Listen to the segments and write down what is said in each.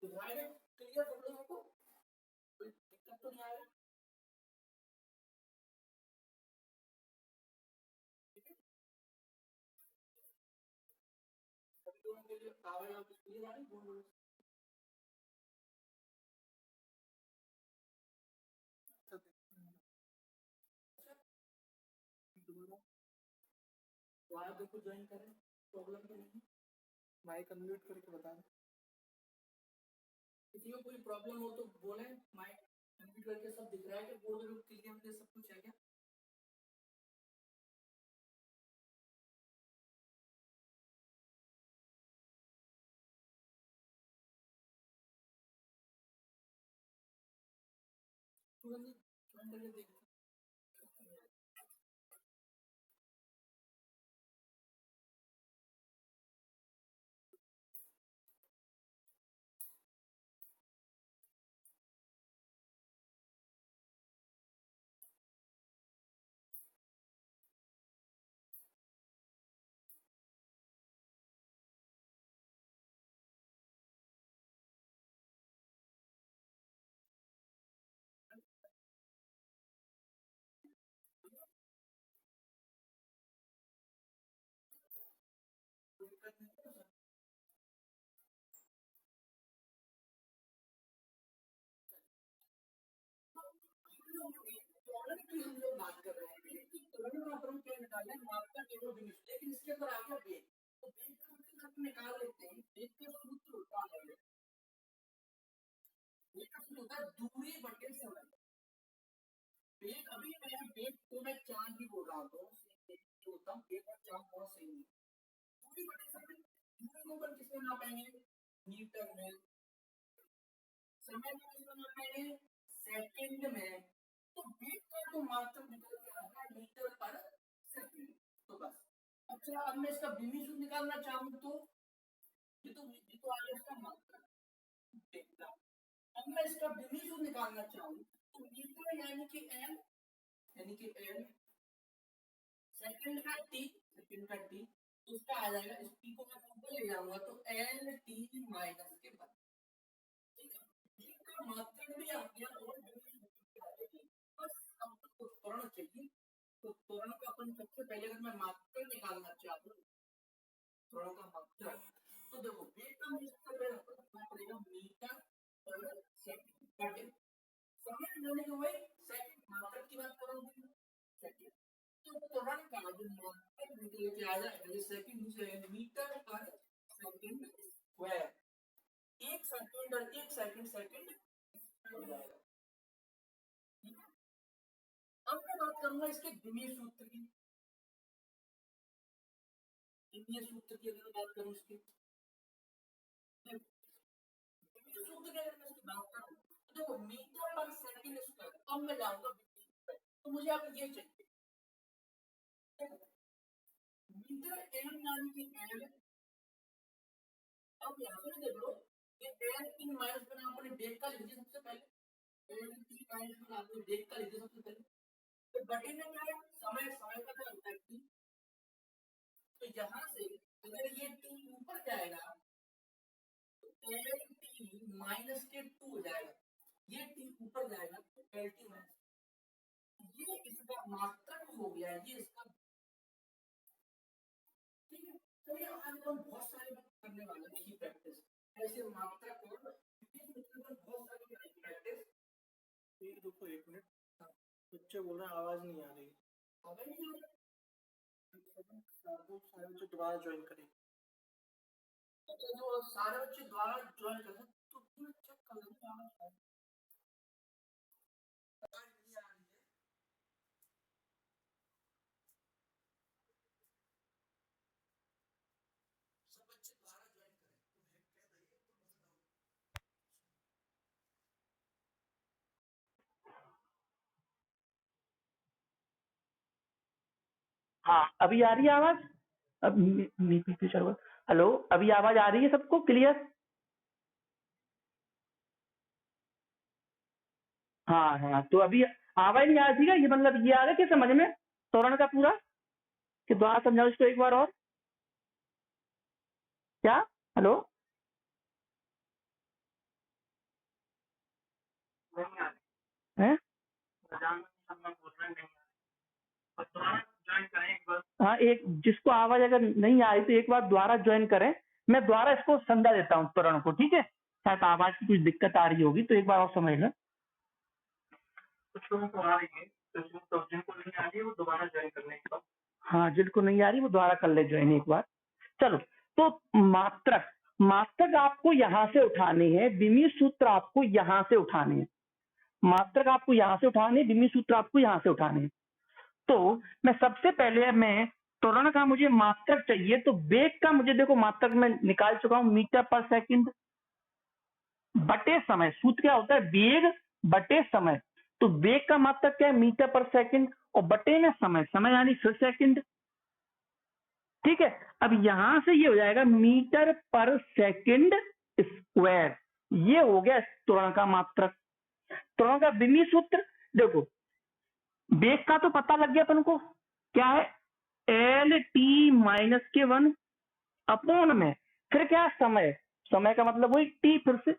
Clear सब लोगों को, कोई दिक्कत तो नहीं आएगा? सभी लोगों के लिए आवाज आपकी क्लियर आ रही है? तो आप देखो ज्वाइन करें, प्रॉब्लम तो नहीं? माइक अनम्यूट करके बता दें, किसी को कोई प्रॉब्लम हो तो बोले। माइक अनम्यूट करके सब दिख रहा है कि बोर्ड में क्लियर सब कुछ है क्या? तुरंत ज्वाइन करके देख। हम लोग बात कर रहे हैं कि तुरंत का अपन क्या निकालना है, मात्रा केवल भी, लेकिन इसके ऊपर आ गया वेग, तो वेग का मतलब हम निकाल लेते हैं। वेग का सूत्र होता है, वेग का सूत्र होता है दूरी बटे समय। वेग अभी मैं वेग को मैं चार्ज भी बोल रहा हूँ, जो होता है वेग और चार्ज बहुत सही है। दूरी बटे समय, दूरी को अपन किसमें नापेंगे? मीटर में। समय को किसमें नापेंगे? सेकंड में। तो वेग का तो मात्रक निकल के आ रहा है मीटर पर सेकंड, तो बस। अच्छा, अब मैं इसका बिंदु सूत्र निकालना चाहूँ तो ये तो आ गया इसका मात्रक वेग का। अब मैं इसका बिंदु सूत्र निकालना चाहूँ तो मीटर यानी कि एल सेकंड का टी, सेकंड का टी, उसका आ जाएगा। इस टी को मैं ऊपर ले जाऊंगा तो एल टी माइनस के बाद, ठीक है। टी का मात्रक भी आ गया और बस अब तो त्वरण चाहिए। तो त्वरण का अपन सबसे पहले अगर मैं मात्रक निकालना चाहूँ, त्वरण का मात्रक, तो देखो वेग का मुझे सबसे पहले रखना पड़ेगा मीटर पर सेकंड बटे समय, मैंने जो वही सेकंड मात्रक की बात करोगे सेकंड, तो त्वरण का जो मात्रक निकल के आ जाएगा ये सेकंड से मीटर पर सेकंड स्क्वायर। एक सेकंड और एक सेकंड सेकंड हो जाएगा, ठीक है। अब मैं बात करूंगा इसके द्विमीय सूत्र की। द्विमीय सूत्र की अगर बात करूं इसकी, द्विमीय सूत्र की अगर मैं इसकी बात करूं तो देखो मीटर पर सेकंड स्क्वायर, अब मैं जाऊंगा तो मुझे अब ये चाहिए मीटर एम यानी कि एल। अब यहाँ पे देख लो, ये एल टी माइनस बना आपने वेग का लिख दिया सबसे पहले, एल टी माइनस बना आपने वेग का लिख दिया सबसे पहले। तो बटे में क्या है? समय, समय का क्या होता है टी। तो यहाँ से अगर ये टी ऊपर जाएगा तो एल टी माइनस के टू हो जाएगा। ये टी ऊपर जाएगा तो एल टी माइनस, ये इसका मात्रक हो गया, ये इसका, ठीक है। तो ये आज हम बहुत सारे करने वाले हैं इसकी प्रैक्टिस, ऐसे मात्रक और बहुत सारी प्रैक्टिस। एक रुको, एक मिनट, बच्चे बोल रहे हैं आवाज नहीं आ रही, आवाज नहीं आ रही। सारे बच्चे दोबारा ज्वाइन करें। अच्छा, जो सारे बच्चे दोबारा ज्वाइन कर तो चेक कर लेते हैं आवाज नहीं आ रही है। सब बच्चे दोबारा ज्वाइन करें तो है कह रही है तो बताओ। हाँ, अभी आ रही है आवाज? अब हेलो, अभी आवाज आ रही है सबको क्लियर? हाँ हाँ, तो अभी आवाज नहीं आ रही है, ये मतलब ये आ रहा है कि समझ में त्वरण का पूरा, कि दोबारा समझाओ इसको एक बार और। क्या? हेलो, हाँ, एक जिसको आवाज अगर नहीं आ रही तो एक बार दोबारा ज्वाइन करें। मैं दोबारा इसको समझा देता हूँ त्वरण को, ठीक है? शायद आवाज की कुछ दिक्कत आ रही होगी, तो एक बार और समझ लें। कुछ लोगों को आ रही है, तो जिनको नहीं आ रही है वो दोबारा ज्वाइन करने एक बार। हाँ, जिनको नहीं आ रही वो दोबारा कर ले ज्वाइन एक बार। चलो, तो मात्रक आपको यहाँ से उठानी है, विमीय सूत्र आपको यहाँ से उठाने हैं। मात्रक आपको यहाँ से उठाने हैं, विमीय सूत्र आपको यहाँ से उठाने हैं। तो मैं सबसे पहले मैं त्वरण का मुझे मात्रक चाहिए, तो वेग का मुझे देखो मात्रक मैं निकाल चुका हूं, मीटर पर सेकंड बटे समय। सूत्र क्या होता है? वेग बटे समय। तो वेग का मात्रक क्या है? मीटर पर सेकंड, और बटे में समय, समय यानी फिर सेकंड, ठीक है? अब यहां से ये हो जाएगा मीटर पर सेकंड स्क्वायर। ये हो गया त्वरण का मात्रक। त्वरण का विमीय सूत्र देखो, वेग का तो पता लग गया अपन को, क्या है? एल टी माइनस के 1 अपॉन में फिर क्या? समय। समय का मतलब वही टी फिर से।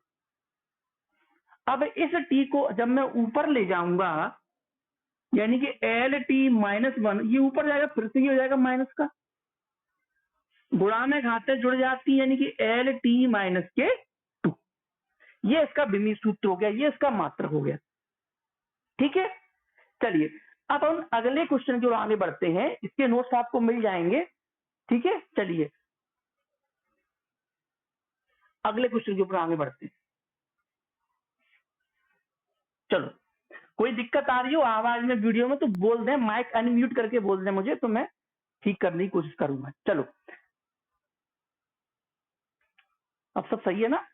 अब इस टी को जब मैं ऊपर ले जाऊंगा, यानी कि एल टी माइनस 1, ये ऊपर जाएगा, फिर से ये हो जाएगा माइनस का, गुणा में घातें जुड़ जाती है, यानी कि एल टी माइनस के 2। ये इसका विमीय सूत्र हो गया, ये इसका मात्रक हो गया, ठीक है? चलिए, अब हम अगले क्वेश्चन की ओर आगे बढ़ते हैं। इसके नोट्स आपको मिल जाएंगे, ठीक है? चलिए अगले क्वेश्चन के ऊपर आगे बढ़ते हैं। चलो, कोई दिक्कत आ रही हो आवाज में, वीडियो में, तो बोल दें, माइक अनम्यूट करके बोल दें मुझे, तो मैं ठीक करने की कोशिश करूंगा। चलो, अब सब सही है ना?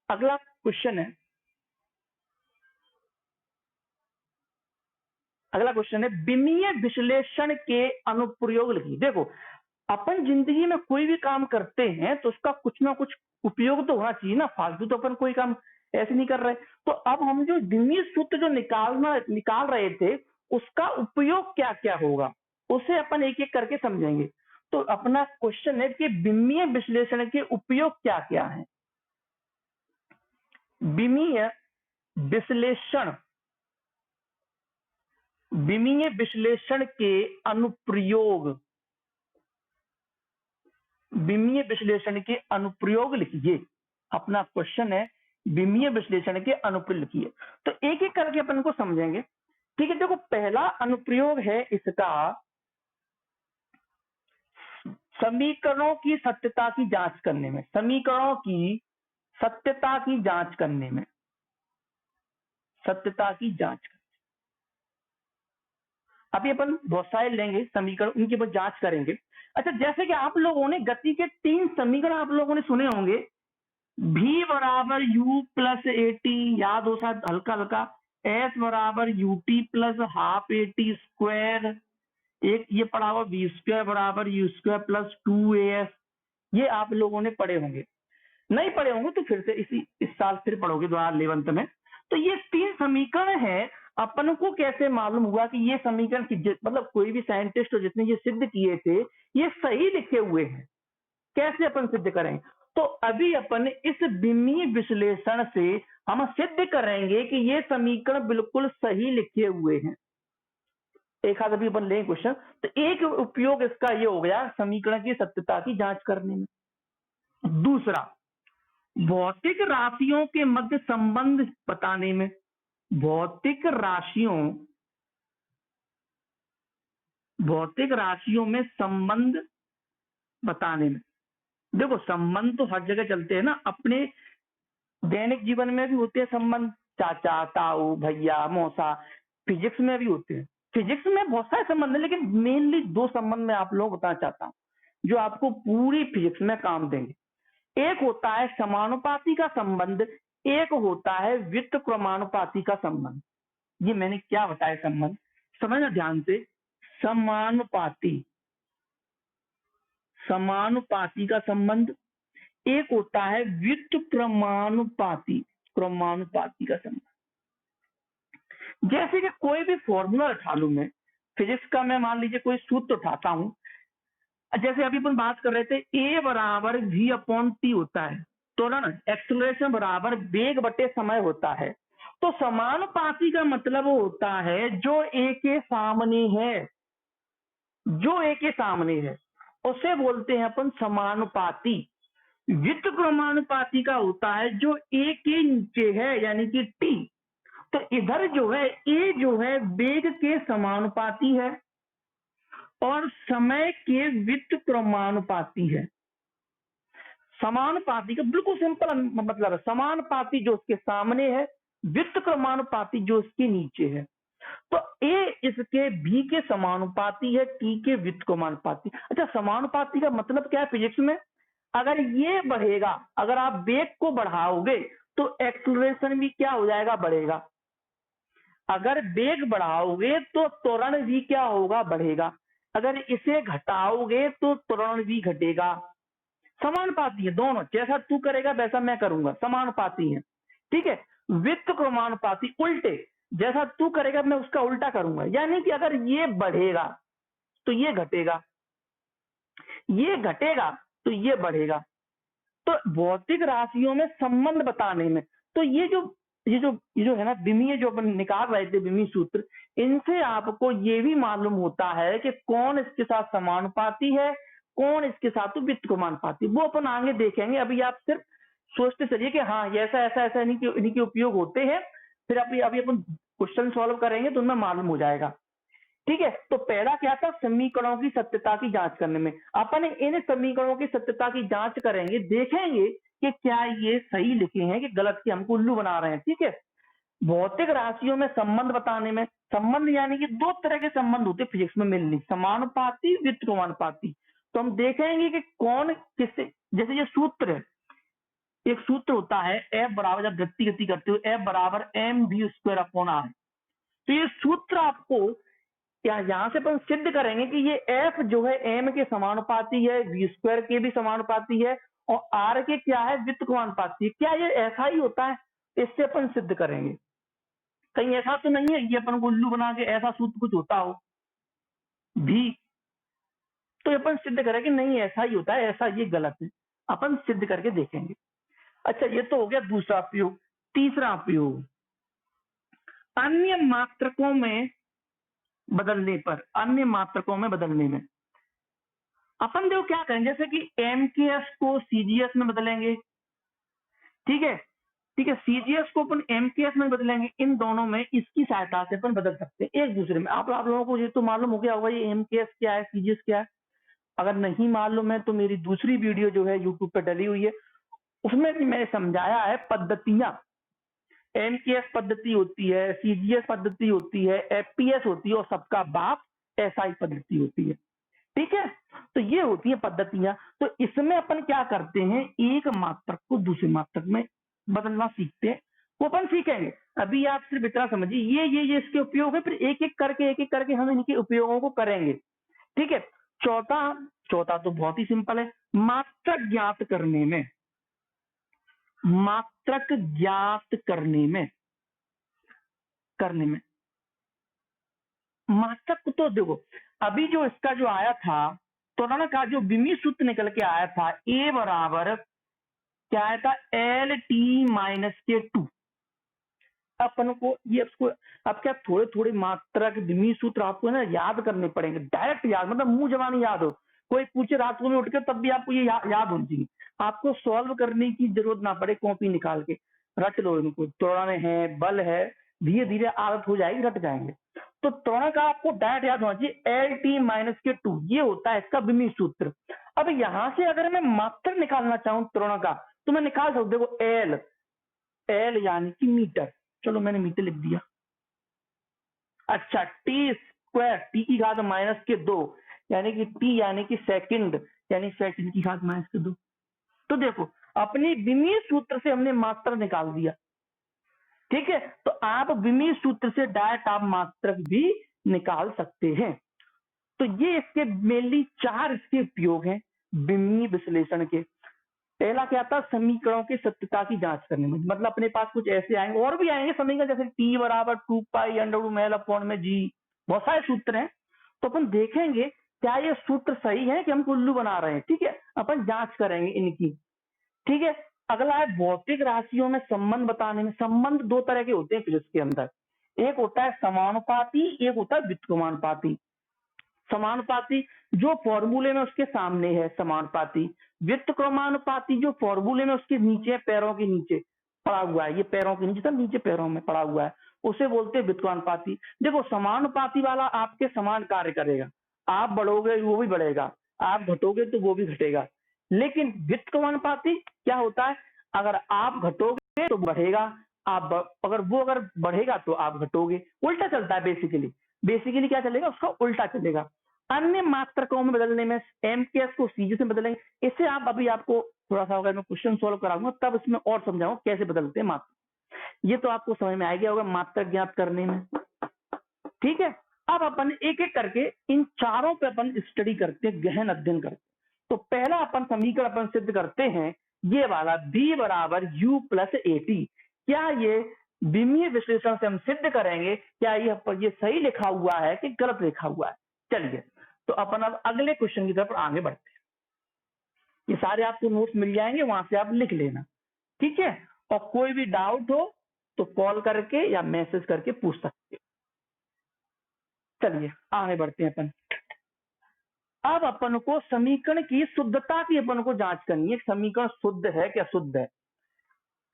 अगला क्वेश्चन है, विमीय विश्लेषण के अनुप्रयोग लिखिए। देखो, अपन जिंदगी में कोई भी काम करते हैं तो उसका कुछ ना कुछ उपयोग तो होना चाहिए ना, फालतू तो अपन कोई काम ऐसे नहीं कर रहे। तो अब हम जो विमीय सूत्र जो निकाल रहे थे, उसका उपयोग क्या क्या होगा, उसे अपन एक एक करके समझेंगे। तो अपना क्वेश्चन है कि विमीय विश्लेषण के उपयोग क्या क्या है। विमीय विश्लेषण के अनुप्रयोग, विमीय विश्लेषण के अनुप्रयोग लिखिए। अपना क्वेश्चन है विमीय विश्लेषण के अनुप्रयोग लिखिए। तो एक एक करके अपन को समझेंगे, ठीक है? देखो, पहला अनुप्रयोग है इसका समीकरणों की सत्यता की जांच करने में। समीकरणों की सत्यता की जांच करने में, सत्यता की जांच। अभी अपन बहुत सारे लेंगे समीकरण, उनके ऊपर जांच करेंगे। अच्छा, जैसे कि आप लोगों ने गति के 3 समीकरण आप लोगों ने सुने होंगे, v बराबर u प्लस ए टी, याद हो शायद हल्का हल्का, s बराबर U T plus half A T square, एक ये पढ़ा हुआ v स्क्वायर बराबर यू स्क्वायर प्लस 2as, ये आप लोगों ने पढ़े होंगे। नहीं पढ़े होंगे तो फिर से इस साल फिर पढ़ोगे दोबारा 11th में। तो ये 3 समीकरण है, अपन को कैसे मालूम हुआ कि ये समीकरण मतलब कोई भी साइंटिस्ट हो जितने ये सिद्ध किए थे, ये सही लिखे हुए हैं, कैसे अपन सिद्ध करें? तो अभी अपन इस विमीय विश्लेषण से हम सिद्ध करेंगे कि ये समीकरण बिल्कुल सही लिखे हुए हैं। एक हाथ अभी अपन लेंगे क्वेश्चन। तो एक उपयोग इसका ये हो गया समीकरण की सत्यता की जांच करने में। दूसरा, भौतिक राशियों के मध्य संबंध बताने में। भौतिक राशियों में संबंध बताने में। देखो, संबंध तो हर जगह चलते हैं ना, अपने दैनिक जीवन में भी होते हैं संबंध, चाचा ताऊ भैया मौसा, फिजिक्स में भी होते हैं। फिजिक्स में बहुत सारे संबंध है, लेकिन मेनली 2 संबंध मैं आप लोगों को बताना चाहता हूं जो आपको पूरी फिजिक्स में काम देंगे। एक होता है समानुपाती का संबंध, एक होता है व्युत्क्रमानुपाती का संबंध। ये मैंने क्या बताया संबंध, समझना ध्यान से। समानुपाती का संबंध, एक होता है व्युत्क्रमानुपाती का संबंध। जैसे कि कोई भी फॉर्मूला उठा लू मैं फिजिक्स का, मैं मान लीजिए कोई सूत्र उठाता हूं, जैसे अभी अपन बात कर रहे थे ए बराबर वी अपॉन टी होता है, तो ना एक्सेलरेशन बराबर वेग बटे समय होता है। तो समानुपाती का मतलब होता है जो ए के सामने है, जो ए के सामने है उसे बोलते हैं अपन समानुपाती। व्युत्क्रमानुपाती का होता है जो ए के नीचे है, यानी कि टी। तो इधर जो है ए जो है वेग के समानुपाती है और समय के व्युत्क्रमानुपाती है। समानुपाती का बिल्कुल सिंपल मतलब है, समानुपाती जो उसके सामने है, व्युत्क्रमानुपाती जो उसके नीचे है। तो ए इसके बी के समानुपाती है, टी के व्युत्क्रमानुपाती। अच्छा, समानुपाती का मतलब क्या है फिजिक्स में? अगर ये बढ़ेगा, अगर आप वेग को बढ़ाओगे तो एक्सीलरेशन भी क्या हो जाएगा, बढ़ेगा। अगर वेग बढ़ाओगे तो त्वरण भी क्या होगा, बढ़ेगा। अगर इसे घटाओगे तो त्वरण भी घटेगा। समानुपाती है दोनों, जैसा तू करेगा वैसा मैं करूंगा, समानुपाती है। ठीक है। व्युत्क्रमानुपाती उल्टे, जैसा तू करेगा मैं उसका उल्टा करूंगा। यानी कि अगर ये बढ़ेगा तो ये घटेगा, ये घटेगा तो ये बढ़ेगा। तो भौतिक राशियों में संबंध बताने में तो ये जो है ना विमीय, जो अपन निकाल रहे थे विमीय सूत्र, इनसे आपको ये भी मालूम होता है कि कौन इसके साथ समानुपाती है, कौन इसके साथ व्युत्क्रमानुपाती। वो अपन आगे देखेंगे। अभी आप सिर्फ सोचते चलिए कि हाँ ये ऐसा ऐसा ऐसा इन्हीं के उपयोग होते हैं। फिर अभी अभी अपन क्वेश्चन सॉल्व करेंगे तो उनमें मालूम हो जाएगा। ठीक है। तो पहला क्या था, समीकरणों की सत्यता की जांच करने में अपन इन समीकरणों की सत्यता की जांच करेंगे, देखेंगे कि क्या ये सही लिखे हैं कि गलत, कि हमको उल्लू बना रहे हैं। ठीक है। भौतिक राशियों में संबंध बताने में, संबंध यानी कि दो तरह के संबंध होते हैं फिजिक्स में मिलनी, समानुपाती, व्युत्क्रमानुपाती। तो हम देखेंगे कि कौन किससे, जैसे ये सूत्र है, एक सूत्र होता है F बराबर, जब गति करते हो F बराबर mv²/r। तो ये सूत्र आपको यहाँ से अपन सिद्ध करेंगे कि ये F जो है m के समानुपाती है, v² के भी समानुपाती है और r के क्या है, व्युत्क्रमानुपाती है। क्या ये ऐसा ही होता है? इससे अपन सिद्ध करेंगे। कहीं ऐसा तो नहीं है ये अपन को उल्लू बना के ऐसा सूत्र कुछ होता हो भी, तो अपन सिद्ध करें कि नहीं ऐसा ही होता है, ऐसा ये गलत है। अपन सिद्ध करके देखेंगे। अच्छा, ये तो हो गया दूसरा प्रयोग। तीसरा प्रयोग, अन्य मात्रकों में बदलने पर, अन्य मात्रकों में बदलने में अपन देखो क्या करें, जैसे कि MKS को CGS में बदलेंगे। ठीक है, ठीक है, CGS को अपन MKS में बदलेंगे। इन दोनों में इसकी सहायता से अपन बदल सकते हैं एक दूसरे में। आप लोगों को ये तो मालूम हो गया होगा ये MKS क्या है, CGS क्या है। अगर नहीं मालूम है तो मेरी दूसरी वीडियो जो है यूट्यूब पर डली हुई है, उसमें भी मैंने समझाया है पद्धतियां। MKS पद्धति होती है, CGS पद्धति होती है, FPS होती है और सबका बाप SI पद्धति होती है। ठीक है। तो ये होती है पद्धतियां। तो इसमें अपन क्या करते हैं, एक मात्रक को दूसरे मात्रक में बदलना सीखते हैं। वो अपन सीखेंगे। अभी आप सिर्फ इतना समझिए ये इसके उपयोग है, फिर एक एक करके हम इनके उपयोगों को करेंगे। ठीक है। चौथा तो बहुत ही सिंपल है, मात्रक ज्ञात करने में, मात्रक ज्ञात करने में मात्रक तो देखो, अभी जो इसका जो आया था त्वरण का, जो विमीय सूत्र निकल के आया था, ए बराबर क्या आया था, LT-2। अपन को ये उसको अब क्या थोड़े थोड़े मात्रक विमीय सूत्र आपको ना याद करने पड़ेंगे, डायरेक्ट याद, मतलब मुंह जबानी याद हो। कोई पूछे रात को में उठ के तब भी आपको ये याद होनी चाहिए। आपको सॉल्व करने की जरूरत ना पड़े, कॉपी निकाल के रट लो इनको। त्वरण है, बल है, धीरे धीरे आदत हो जाएगी, रट जाएंगे। तो त्वरण का आपको डायरेक्ट याद होना चाहिए, LT-2, ये होता है इसका विमीय सूत्र। अब यहां से अगर मैं मात्रक निकालना चाहूं त्वरण का तो मैं निकाल सकता हूं। देखो एल यानी कि मीटर, चलो मैंने मीटर लिख दिया। अच्छा, T², टी की घात -2, यानी कि टी यानी कि सेकंड, यानी सेकंड की घात -2। तो देखो अपनी विमीय सूत्र से हमने मात्रक निकाल दिया। ठीक है। तो आप विमीय सूत्र से डायरेक्ट आप मात्रक भी निकाल सकते हैं। तो ये इसके मेनली 4 इसके उपयोग हैं विमीय विश्लेषण के। पहला क्या था, समीकरणों की सत्यता की जांच करने में, मतलब अपने पास कुछ ऐसे आएंगे, और भी आएंगे समीकरण, जैसे T बराबर 2π/L/में G, बहुत सारे सूत्र हैं। तो अपन देखेंगे क्या ये सूत्र सही है कि हम उल्लू बना रहे हैं। ठीक है, अपन जांच करेंगे इनकी। ठीक है। अगला है भौतिक राशियों में संबंध बताने में। संबंध दो तरह के होते हैं फिजिक्स के अंदर, एक होता है समानुपाती, एक होता है व्युत्क्रमानुपाती। समानुपाती जो फॉर्मूले में उसके सामने है समानुपाती, व्युत्क्रमानुपाती जो फॉर्मूले में उसके नीचे पैरों के नीचे पड़ा हुआ है, ये पैरों के नीचे था, नीचे पैरों में पड़ा हुआ है, उसे बोलते हैं व्युत्क्रमानुपाती। देखो समानुपाती वाला आपके समान कार्य करेगा, आप बढ़ोगे वो भी बढ़ेगा, आप घटोगे तो वो भी घटेगा। लेकिन व्युत्क्रमानुपाती क्या होता है, अगर आप घटोगे तो बढ़ेगा, अगर बढ़ेगा तो आप घटोगे, उल्टा चलता है बेसिकली। बेसिकली क्या चलेगा, उसका उल्टा चलेगा। अन्य मात्रकों में बदलने में एम के एस को सी से बदलेंगे। इससे आप अभी आपको थोड़ा सा अगर मैं क्वेश्चन सॉल्व कराऊंगा तब इसमें और समझाऊंगा कैसे बदलते हैं मात्र, ये तो आपको समझ में आ गया होगा मात्रक ज्ञात करने में। ठीक है, अब अपन एक एक करके इन चारों पे अपन स्टडी करते हैं, गहन अध्ययन करते हैं। तो पहला अपन समीकरण अपन सिद्ध करते हैं, ये वाला b बराबर u प्लस ए टी। क्या ये विमीय विश्लेषण से हम सिद्ध करेंगे क्या ये सही लिखा हुआ है कि गलत लिखा हुआ है। चलिए, तो अपन अब अगले क्वेश्चन की तरफ आगे बढ़ते हैं। ये सारे आपको नोट्स मिल जाएंगे, वहां से आप लिख लेना, ठीक है। और कोई भी डाउट हो तो कॉल करके या मैसेज करके पूछ सकते हैं। चलिए आगे बढ़ते हैं अपन। अब अपन को समीकरण की शुद्धता की अपन को जांच करनी है, समीकरण शुद्ध है क्या शुद्ध है।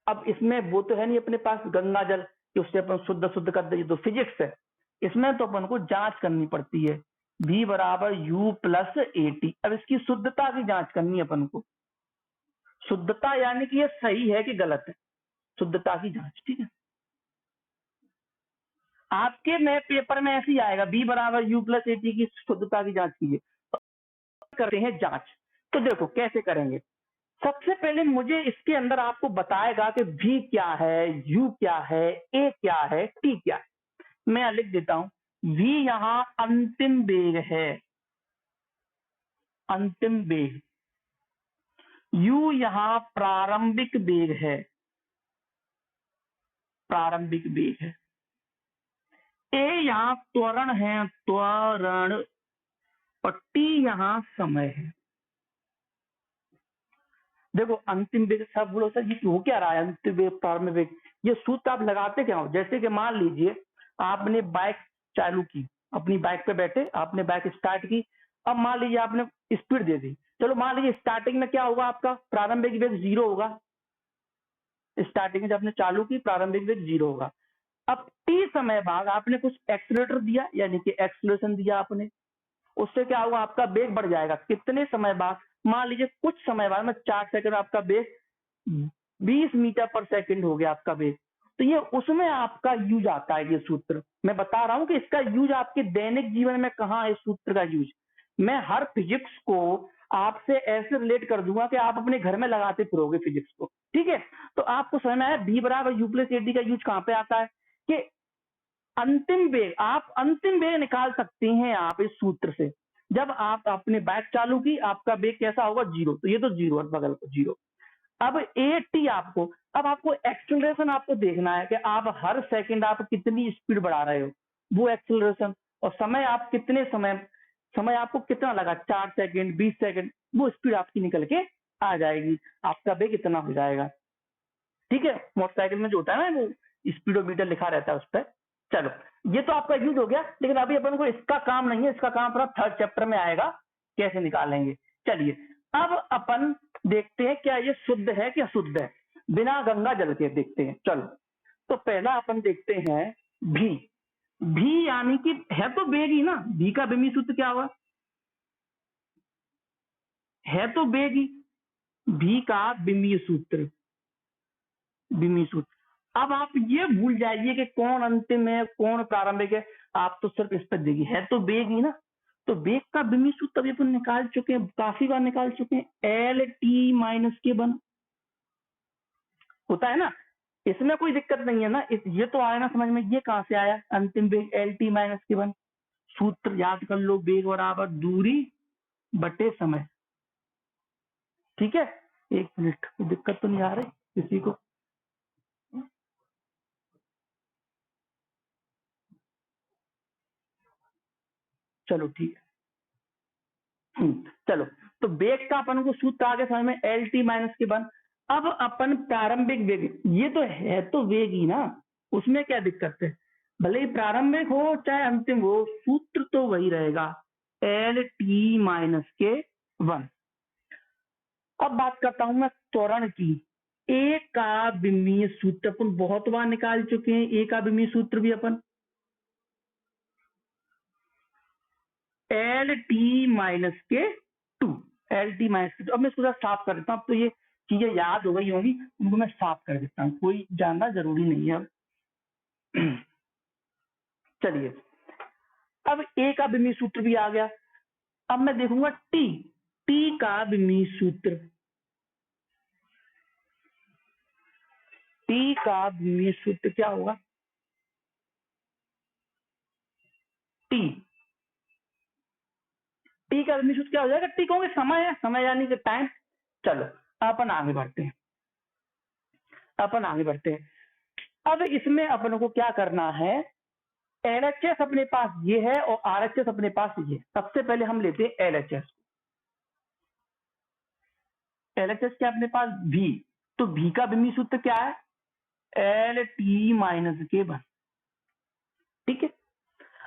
अब इसमें वो तो है नहीं अपने पास गंगा जल कि उससे अपन शुद्ध शुद्ध कर दे, तो फिजिक्स है, इसमें तो अपन को जांच करनी पड़ती है। v बराबर u प्लस ए टी। अब इसकी शुद्धता की जांच करनी है अपन को, शुद्धता यानी कि ये सही है कि गलत है, शुद्धता की जांच, ठीक है। आपके में पेपर में ऐसे ही आएगा, b बराबर u प्लस ए टी की शुद्धता की जांच कीजिए। तो करते हैं जांच, तो देखो कैसे करेंगे। सबसे पहले मुझे इसके अंदर आपको बताएगा कि v क्या है, u क्या है, a क्या है, t क्या है। मैं लिख देता हूं, v यहां अंतिम वेग है, अंतिम वेग, u यहां प्रारंभिक वेग है, प्रारंभिक वेग है, a यहां त्वरण है, त्वरण, और t यहां समय है। देखो अंतिम वेग सब बोलो सर ये हो क्या रहा है, अंतिम वेग प्रारंभिक वेग, ये सूत्र आप लगाते क्या हो। जैसे कि मान लीजिए आपने बाइक चालू की, अपनी बाइक पे बैठे, आपने बाइक स्टार्ट की, अब मान लीजिए आपने स्पीड दे दी, चलो मान लीजिए स्टार्टिंग में क्या होगा, आपका प्रारंभिक वेग 0 होगा। स्टार्टिंग में जब आपने चालू की प्रारंभिक वेग 0 होगा। अब टी समय बाद आपने कुछ एक्सीलरेटर दिया, यानी कि एक्सीलरेशन दिया आपने, उससे क्या होगा, आपका वेग बढ़ जाएगा। कितने समय बाद, मान लीजिए कुछ समय बाद में 4 सेकंड आपका वेग 20 मीटर पर सेकंड हो गया आपका वेग। तो ये उसमें आपका यूज आता है, ये सूत्र मैं बता रहा हूं कि इसका यूज आपके दैनिक जीवन में कहाँ है, इस सूत्र का यूज मैं हर फिजिक्स को आपसे ऐसे रिलेट कर दूंगा कि आप अपने घर में लगाते फिरोगे फिजिक्स को, ठीक है। तो आपको समझ में आया बी बराबर यू प्लस ए डी का यूज कहाँ पे आता है, कि अंतिम वेग, आप अंतिम वेग निकाल सकते हैं आप इस सूत्र से। जब आप अपने बाइक चालू की आपका वेग कैसा होगा, 0, तो ये तो 0 है, बगल को 0। अब ए टी आपको, अब आपको एक्सेलरेशन आपको देखना है कि आप हर सेकंड आप कितनी स्पीड बढ़ा रहे हो, वो एक्सेलरेशन, और समय आप कितने समय आपको कितना लगा, 4 सेकंड 20 सेकंड, वो स्पीड आपकी निकल के आ जाएगी, आपका वेग इतना हो जाएगा, ठीक है। मोटरसाइकिल में जो होता है ना वो स्पीडोमीटर लिखा रहता है उस पर। चलो ये तो आपका यूज हो गया, लेकिन अभी अपन को इसका काम नहीं है, इसका काम अपना 3rd चैप्टर में आएगा, कैसे निकालेंगे। चलिए अब अपन देखते हैं क्या ये शुद्ध है क्या शुद्ध है, बिना गंगा जल के देखते हैं। चलो तो पहला अपन देखते हैं भी, भी यानी कि है तो वेग ही ना, भी का विमीय सूत्र क्या हुआ, है तो वेग ही, भी का विमीय सूत्र, विमीय सूत्र। अब आप ये भूल जाइए कि कौन अंतिम है कौन प्रारंभिक है, आप तो सिर्फ इस पर देखिए, है तो वेग ही ना। तो वेग का विमीय सूत्र तभी अपन निकाल चुके हैं, काफी बार निकाल चुके हैं, एल टी माइनस के वन होता है ना, इसमें कोई दिक्कत नहीं है ना, ये तो आया ना समझ में, ये कहां से आया अंतिम वेग एल टी माइनस के वन। सूत्र याद कर लो, वेग बराबर दूरी बटे समय, ठीक है। एक मिनट, कोई दिक्कत तो नहीं आ रही किसी को, चलो ठीक है। चलो तो वेग का अपन को सूत्र आगे समझ में, एल टी माइनस के वन। अब अपन प्रारंभिक वेग, ये तो है तो वेग ही ना, उसमें क्या दिक्कत है, भले ही प्रारंभिक हो चाहे अंतिम हो, सूत्र तो वही रहेगा, एल टी माइनस के 1। अब बात करता हूं मैं त्वरण की। ए का विमीय सूत्र अपन बहुत बार निकाल चुके हैं, ए का विमीय सूत्र भी अपन एल टी माइनस के 2, एल टी माइनस के 2। अब मैं इसको साफ कर देता हूं, अब तो ये चीजें याद हो गई होंगी, उनको मैं साफ कर देता हूँ, कोई जानना जरूरी नहीं है अब। चलिए, अब ए का विमीय सूत्र भी आ गया। अब मैं देखूंगा टी, टी का विमीय सूत्र, टी का विमीय सूत्र क्या होगा, टी, टी का विमीय सूत्र क्या हो जाएगा, टी कहोगे समय है, समय यानी कि टाइम। चलो अपन आगे बढ़ते हैं, अपन आगे बढ़ते हैं। अब इसमें अपन को क्या करना है, एलएचएस अपने पास ये है और आरएचएस अपने पास ये। सबसे पहले हम लेते हैं एलएचएस। एलएचएस क्या अपने पास भी, तो भी का विमीय सूत्र क्या है, एल टी माइनस के 1। ठीक है,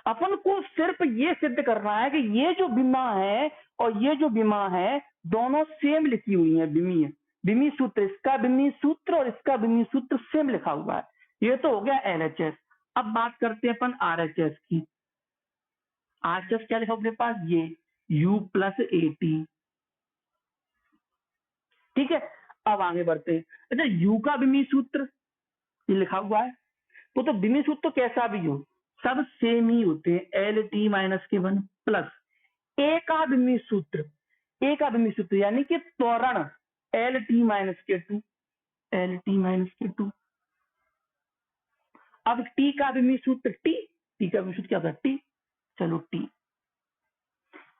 अपन को सिर्फ ये सिद्ध करना है कि ये जो विमा है और ये जो विमा है दोनों सेम लिखी हुई है, विमीय, विमीय सूत्र, इसका विमीय सूत्र और इसका विमीय सूत्र सेम लिखा हुआ है। ये तो हो गया एलएचएस। अब बात करते हैं अपन आरएचएस की। आरएचएस क्या लिखा अपने पास, ये u प्लस ए टी। ठीक है, अब आगे बढ़ते हैं। अच्छा, u का विमीय सूत्र ये लिखा हुआ है, वो तो विमीय सूत्र तो कैसा भी हो सब सेम ही होते हैं, एल टी माइनस के 1 प्लस ए का विमीय सूत्र, ए का विमीय सूत्र यानी कि त्वरण एल टी माइनस के 2, एल टी माइनस के 2। अब टी का विमीय सूत्र टी, टी का विमीय सूत्र क्या होता है टी। चलो टी,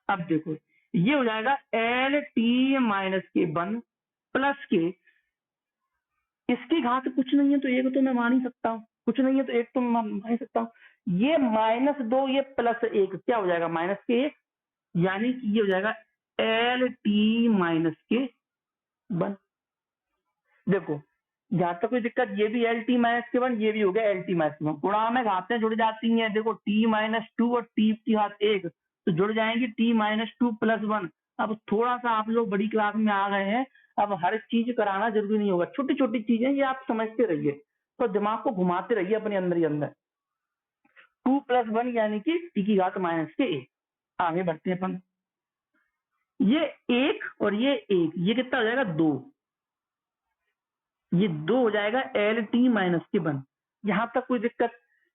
अब देखो ये हो जाएगा एल टी माइनस के 1 प्लस के, इसकी घात कुछ नहीं है तो एक तो मैं मान ही सकता हूँ, कुछ नहीं है तो एक तो मैं मान ही सकता हूँ, ये -2 ये +1 क्या हो जाएगा माइनस के 1, यानी कि ये हो जाएगा एल टी माइनस के 1। देखो जहां तक कोई दिक्कत, ये भी एल टी माइनस के 1, ये भी हो गया एल टी माइनस के 1। गुणा में घातें जुड़ जाती हैं, देखो t-2 और t की घात 1 तो जुड़ जाएंगी t-2 + 1। अब थोड़ा सा आप लोग बड़ी क्लास में आ गए हैं, अब हर चीज कराना जरूरी नहीं होगा, छोटी छोटी चीजें ये आप समझते रहिए, तो दिमाग को घुमाते रहिए अपने अंदर ही अंदर। 2 + 1 यानी कि t की घात -1। आगे बढ़ते हैं अपन, ये 1 और ये 1, ये कितना हो जाएगा 2, ये 2 हो जाएगा एल टी माइनस के 1। यहां तक कोई दिक्कत,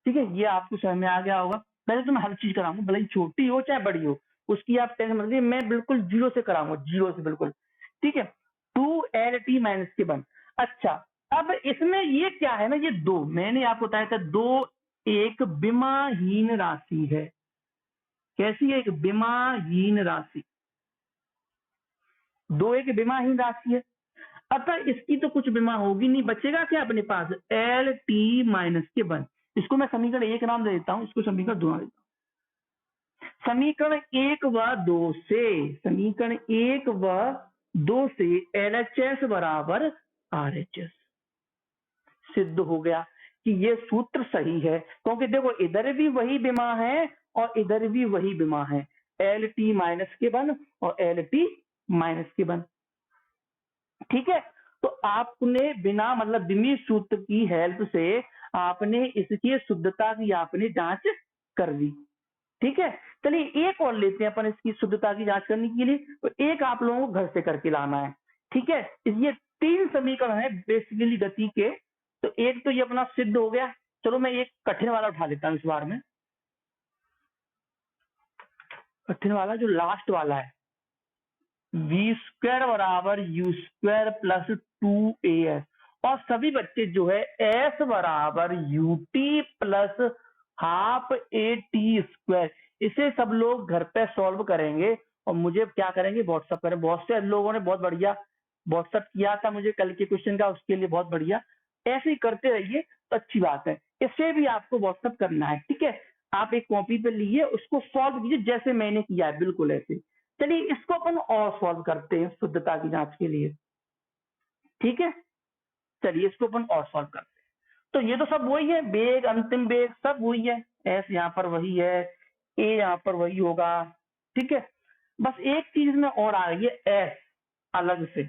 ठीक है, ये आपको समझ में आ गया होगा। पहले तो मैं हर चीज कराऊंगा, भले ही छोटी हो चाहे बड़ी हो, उसकी आप टेंशन मत लीजिए, मैं बिल्कुल जीरो से कराऊंगा, जीरो से बिल्कुल। ठीक है, 2 एल टी माइनस के 1। अच्छा, अब इसमें ये क्या है ना, ये 2 मैंने आपको बताया था, 2 एक विमाहीन राशि है। कैसी है, एक विमाहीन राशि, 2 एक विमाहीन राशि है, अतः इसकी तो कुछ विमा होगी नहीं, बचेगा क्या अपने पास, एल टी माइनस के 1। इसको मैं समीकरण 1 नाम दे देता हूं, इसको समीकरण 2 नाम देता हूं। समीकरण 1 व 2 से, समीकरण 1 व 2 से एलएचएस बराबर आरएचएस सिद्ध हो गया कि ये सूत्र सही है, क्योंकि देखो इधर भी वही विमा है और इधर भी वही विमा है, एल टी माइनस के 1 और एल टी माइनस के 1। ठीक है, तो आपने बिना मतलब विमीय सूत्र की हेल्प से आपने इसकी शुद्धता की आपने जांच कर ली। ठीक है, चलिए एक और लेते हैं अपन इसकी शुद्धता की जांच करने के लिए, तो एक आप लोगों को घर से करके लाना है। ठीक है, ये 3 समीकरण है बेसिकली गति के, तो एक तो ये अपना सिद्ध हो गया। चलो मैं एक कठिन वाला उठा लेता हूँ इस बार में, कठिन वाला जो लास्ट वाला है, v² बराबर u² प्लस 2as, और सभी बच्चे जो है s बराबर ut प्लस हाफ at², इसे सब लोग घर पे सॉल्व करेंगे और मुझे क्या करेंगे व्हाट्सअप करें। बहुत से लोगों ने बहुत बढ़िया व्हाट्सअप किया था मुझे कल के क्वेश्चन का, उसके लिए बहुत बढ़िया, ऐसे ही करते रहिए तो अच्छी बात है। इसे भी आपको व्हाट्सअप करना है, ठीक है, आप एक कॉपी पे लिए उसको सॉल्व कीजिए जैसे मैंने किया है, बिल्कुल ऐसे। चलिए इसको अपन और सॉल्व करते हैं शुद्धता की जांच के लिए। ठीक है, चलिए इसको अपन और सॉल्व करते हैं। तो ये तो सब वही है, वेग अंतिम वेग सब वही है, एस यहाँ पर वही है, ए यहाँ पर वही होगा, ठीक है। बस एक चीज में और आ रही है, एस अलग से,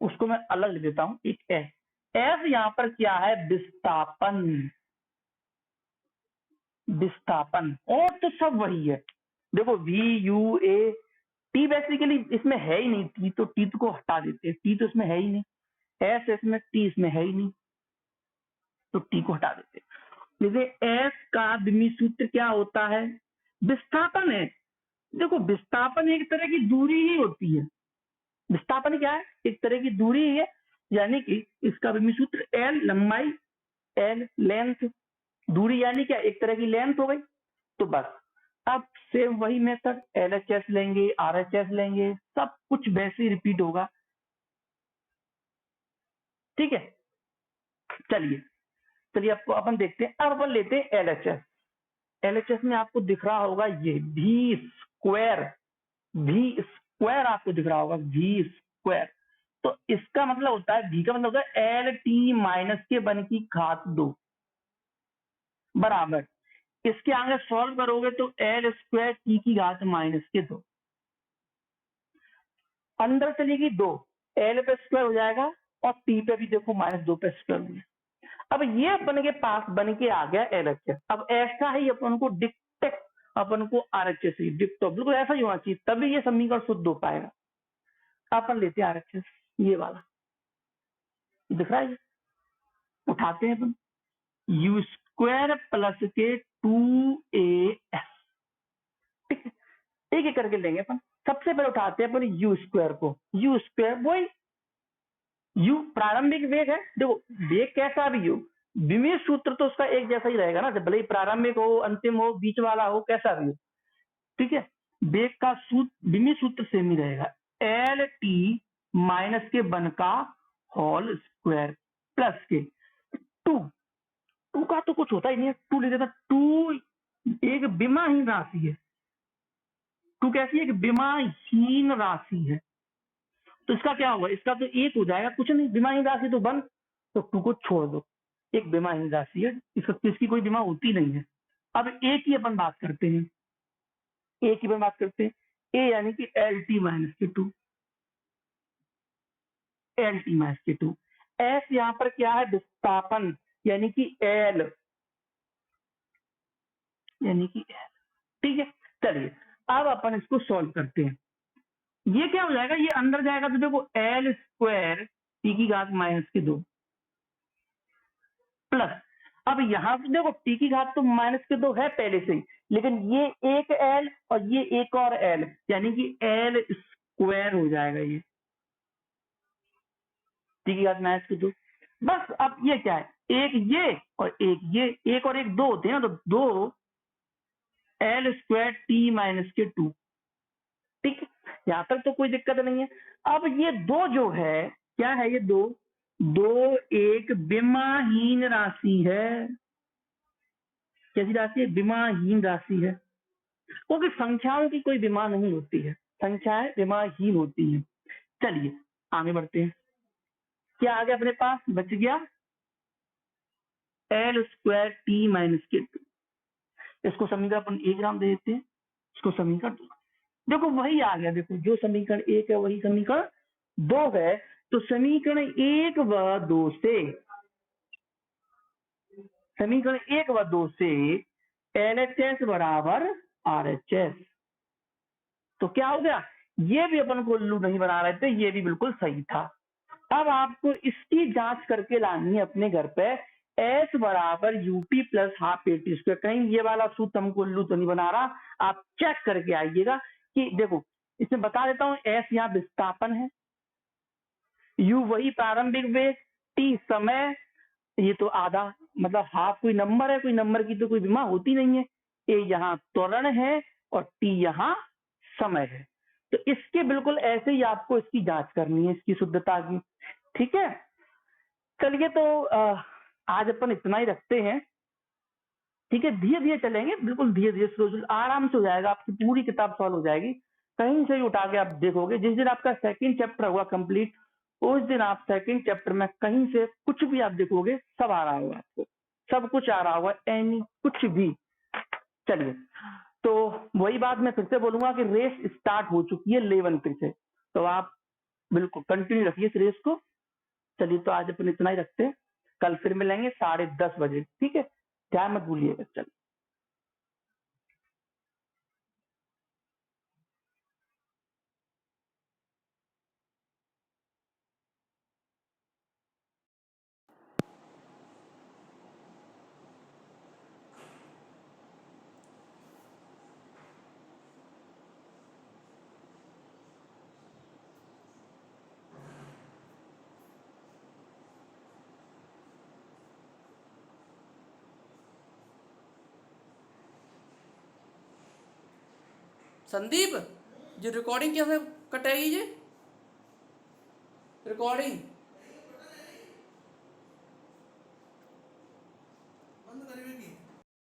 उसको मैं अलग लिख देता हूं, एक एस। एस यहाँ पर क्या है, विस्थापन, विस्थापन, और तो सब वही है। देखो V U A, T basically इसमें है ही नहीं, टी तो टी को हटा देते हैं, टी तो इसमें है ही नहीं, एस इसमें, टी इसमें है ही नहीं, तो टी को हटा देते हैं। जैसे एस का विमी सूत्र क्या होता है, विस्थापन है। देखो विस्थापन एक तरह की दूरी ही होती है, विस्थापन क्या है, एक तरह की दूरी ही है, यानी कि इसका विमी सूत्र एल लंबाई, एल लेंथ, दूरी यानी क्या, एक तरह की लेंथ हो गई। तो बस अब सेम वही मेथड, एलएचएस लेंगे, आरएचएस लेंगे, सब कुछ वैसे ही रिपीट होगा, ठीक है। चलिए चलिए आपको अपन देखते हैं, अब अपन लेते हैं एलएचएस। एलएचएस में आपको दिख रहा होगा ये वी स्क्वायर, वी स्क्वायर आपको दिख रहा होगा, वी स्क्वायर। तो इसका मतलब होता है, वी का मतलब होता है एल टी माइनस के वन की घात 2 बराबर, इसके आगे सॉल्व करोगे तो एल स्क्वायर टी की घात माइनस के 2, अंदर चलेगी 2, एल पे स्क्वायर हो जाएगा और टी पे भी देखो -2 पे स्क्वायर हो जाएगा। अब ये अपन के पास बन के आ गया एलएचएस। अब ऐसा ही अपन को डिक्टेट, अपन को आरएचएस ही डिक्टो, बिल्कुल ऐसा ही होना चाहिए, तभी ये समीकरण शुद्ध हो पाएगा। अपन लेते हैं आरएचएस, ये वाला दिख रहा है, उठाते हैं अपन, यू स्क्वायर प्लस के 2as, ठीक है, एक एक करके लेंगे अपन। सबसे पहले उठाते हैं अपन यू स्क्वायर को, यू स्क्वायर वही यू प्रारंभिक वेग है, देखो वेग कैसा भी हो, विमीय सूत्र तो उसका एक जैसा ही रहेगा ना, भले ही प्रारंभिक हो, अंतिम हो, बीच वाला हो, कैसा भी हो, ठीक है। वेग का सूत्र, विमीय सूत्र सेम ही रहेगा, एल टी माइनस के वन का होल स्क्वायर प्लस के 2, 2 का तो कुछ होता ही नहीं है, 2 ले देता, 2 एक विमाहीन राशि है, 2 कैसी है, एक विमाहीन राशि है, तो इसका क्या होगा, इसका तो 1 हो जाएगा, कुछ नहीं, विमाहीन राशि तो 1, तो 2 को छोड़ दो, एक विमाहीन राशि है, इसकी कोई विमा होती नहीं है। अब ए की अपन बात करते हैं, ए की अपन बात करते हैं, ए यानी कि एल टी माइनस के 2, एल टी माइनस के 2, एस यहाँ पर क्या है, विस्थापन, यानी कि एल, यानी कि एल, ठीक है। चलिए अब अपन इसको सॉल्व करते हैं, ये क्या हो जाएगा, ये अंदर जाएगा तो देखो एल स्क्वायर टी की घात -2 प्लस, अब यहां से देखो टी की घात तो -2 है पहले से ही, लेकिन ये एक एल और ये एक और एल, यानी कि एल स्क्वायर हो जाएगा, ये टी की घात -2। बस अब ये क्या है, एक ये और एक ये, एक और एक 2 होते हैं ना, तो 2 एल स्क्वायर टी माइनस के 2, ठीक है, यहां तक तो कोई दिक्कत नहीं है। अब ये 2 जो है, क्या है ये 2, 2 एक विमाहीन राशि है, कैसी राशि है, विमाहीन राशि है, क्योंकि संख्याओं की कोई विमा नहीं होती है, संख्याएं विमाहीन होती है। चलिए आगे बढ़ते हैं, क्या आ गया अपने पास, बच गया एल स्क्वायर टी माइनस के 2, इसको समीकरण अपन 1 ग्राम दे देते हैं, इसको समीकरण 2, देखो वही आ गया, देखो जो समीकरण 1 है वही समीकरण 2 है, तो समीकरण 1 व 2 से, समीकरण 1 व 2 से एलएचएस बराबर आरएचएस, तो क्या हो गया, ये भी अपन को उल्लू नहीं बना रहे थे, ये भी बिल्कुल सही था। अब आपको इसकी जांच करके लानी है अपने घर पे, एस बराबर UT plus half eighty square, कहीं ये वाला सूत्र हमको उल्लू तो नहीं बना रहा, आप चेक करके आइएगा कि देखो, इसमें बता देता हूँ, एस यहाँ विस्थापन है, यू वही प्रारंभिक वेग, टी समय, ये तो आधा मतलब हाफ कोई नंबर है, कोई नंबर की तो कोई विमा होती नहीं है, ए यहाँ त्वरण है और टी यहाँ समय है, तो इसके बिल्कुल ऐसे ही आपको इसकी जांच करनी है, इसकी शुद्धता की, ठीक है। चलिए तो आज अपन इतना ही रखते हैं, ठीक है, धीरे धीरे चलेंगे, बिल्कुल धीरे धीरे स्लो, आराम से हो जाएगा, आपकी पूरी किताब सॉल्व हो जाएगी, कहीं से ही उठा के आप देखोगे, जिस दिन आपका सेकंड चैप्टर होगा कंप्लीट, उस दिन आप सेकंड चैप्टर में कहीं से कुछ भी आप देखोगे सब आ रहा होगा, आपको सब कुछ आ रहा होगा, एनी कुछ भी। चलिए, तो वही बात मैं फिर से बोलूंगा कि रेस स्टार्ट हो चुकी है 11 फिर से, तो आप बिल्कुल कंटिन्यू रखिए इस रेस को। चलिए, तो आज अपन इतना ही रखते हैं, कल फिर मिलेंगे 10:30 बजे, ठीक है, ध्यान मत भूलिएगा। चलिए। संदीप, जो रिकॉर्डिंग कैसे कटेगी? ये रिकॉर्डिंग